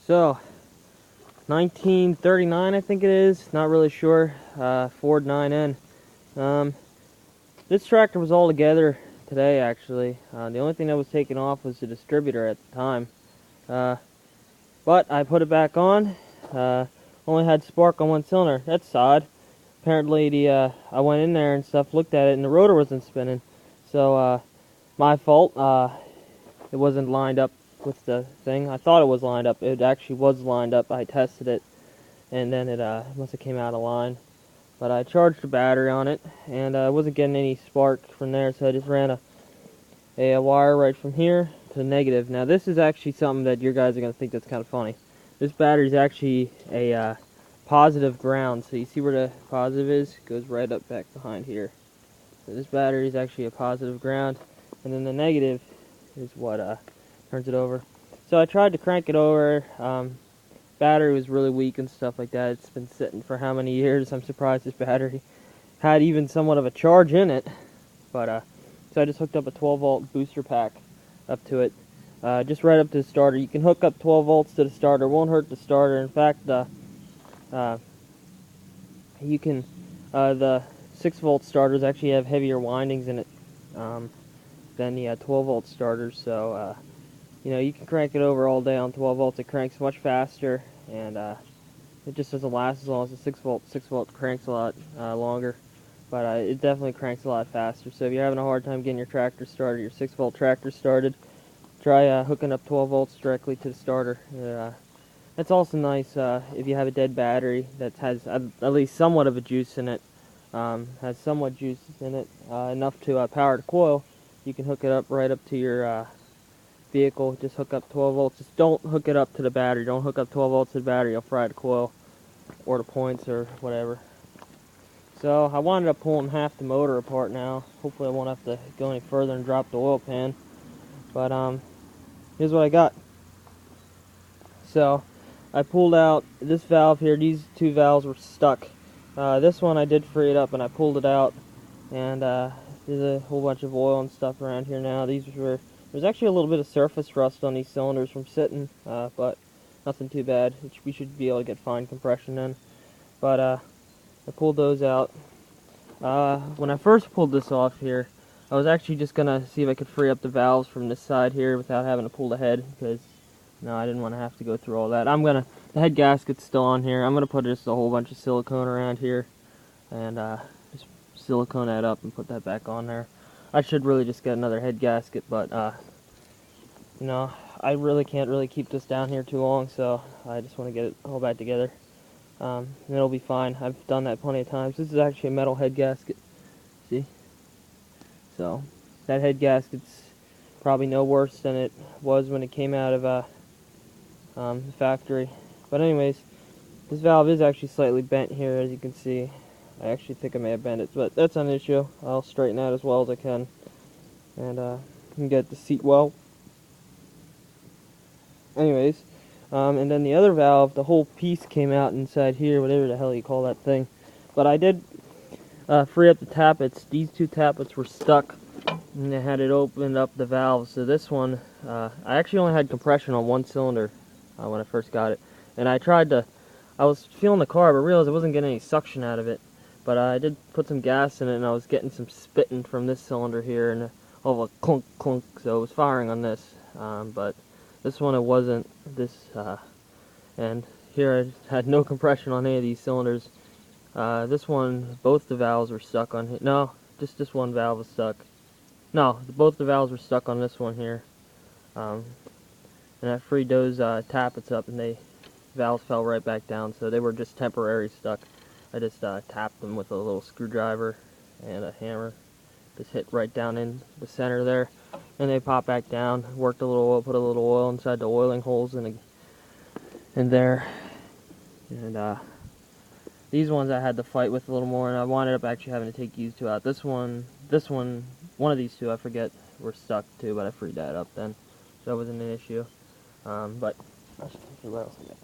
So, 1939 I think it is, not really sure, Ford 9N. This tractor was all together today actually. The only thing that was taken off was the distributor at the time. But I put it back on, only had spark on one cylinder. That's odd. Apparently I went in there and stuff, looked at it, and the rotor wasn't spinning. So, my fault. It wasn't lined up with the thing. I thought it was lined up. It actually was lined up. I tested it, and then it must have came out of line. But I charged the battery on it, and I wasn't getting any spark from there, so I just ran a wire right from here to the negative. Now this is actually something that your guys are going to think that's kind of funny. This battery is actually a positive ground, so you see where the positive is? It goes right up back behind here. So this battery is actually a positive ground, and then the negative is what turns it over. So I tried to crank it over. Battery was really weak and stuff like that. It's been sitting for how many years? I'm surprised this battery had even somewhat of a charge in it. But so I just hooked up a 12-volt booster pack up to it, just right up to the starter. You can hook up 12 volts to the starter. It won't hurt the starter. In fact, you can the 6-volt starters actually have heavier windings in it than the 12-volt starters. So you know, you can crank it over all day on 12 volts. It cranks much faster, and it just doesn't last as long as the 6-volt. 6-volt cranks a lot longer, but it definitely cranks a lot faster. So if you're having a hard time getting your tractor started, your 6-volt tractor started, try hooking up 12 volts directly to the starter. It's also nice if you have a dead battery that has at least somewhat of a juice in it, has somewhat juice in it, enough to power the coil. You can hook it up right up to your vehicle. Just hook up 12 volts. Just don't hook it up to the battery. Don't hook up 12 volts to the battery. You'll fry the coil or the points or whatever. So I wound up pulling half the motor apart now. Hopefully I won't have to go any further and drop the oil pan. But here's what I got. So I pulled out this valve here. These two valves were stuck. This one I did free it up and I pulled it out. And there's a whole bunch of oil and stuff around here now. There's actually a little bit of surface rust on these cylinders from sitting, but nothing too bad. We should be able to get fine compression in. But I pulled those out. When I first pulled this off here, I was actually just going to see if I could free up the valves from this side here without having to pull the head, because no, I didn't want to have to go through all that. The head gasket's still on here. I'm going to put just a whole bunch of silicone around here and just silicone that up and put that back on there. I should really just get another head gasket, but you know, I really can't really keep this down here too long, so I just want to get it all back together. And it'll be fine. I've done that plenty of times. This is actually a metal head gasket. See? So that head gasket's probably no worse than it was when it came out of the factory. But anyways, this valve is actually slightly bent here, as you can see. I actually think I may have bent it, but that's not an issue. I'll straighten that as well as I can, and can get the seat well. Anyways, and then the other valve, the whole piece came out inside here, whatever the hell you call that thing. But I did free up the tappets. These two tappets were stuck, and I had it opened up the valves. So this one, I actually only had compression on one cylinder when I first got it, and I was feeling the car, but realized I wasn't getting any suction out of it. But I did put some gas in it, and I was getting some spitting from this cylinder here, and all of a clunk clunk, so it was firing on this. But this one it wasn't. And here I had no compression on any of these cylinders. This one, both the valves were stuck on here. No, just this one valve was stuck. No, both the valves were stuck on this one here. And I freed those tappets up, and the valves fell right back down, so they were just temporarily stuck. I just tapped them with a little screwdriver and a hammer. Just hit right down in the center there, and they pop back down. Worked a little oil, put a little oil inside the oiling holes in there. And these ones I had to fight with a little more, and I wound up actually having to take these two out. One of these two, I forget, were stuck too, but I freed that up then, so that wasn't an issue. But let's see what else I got.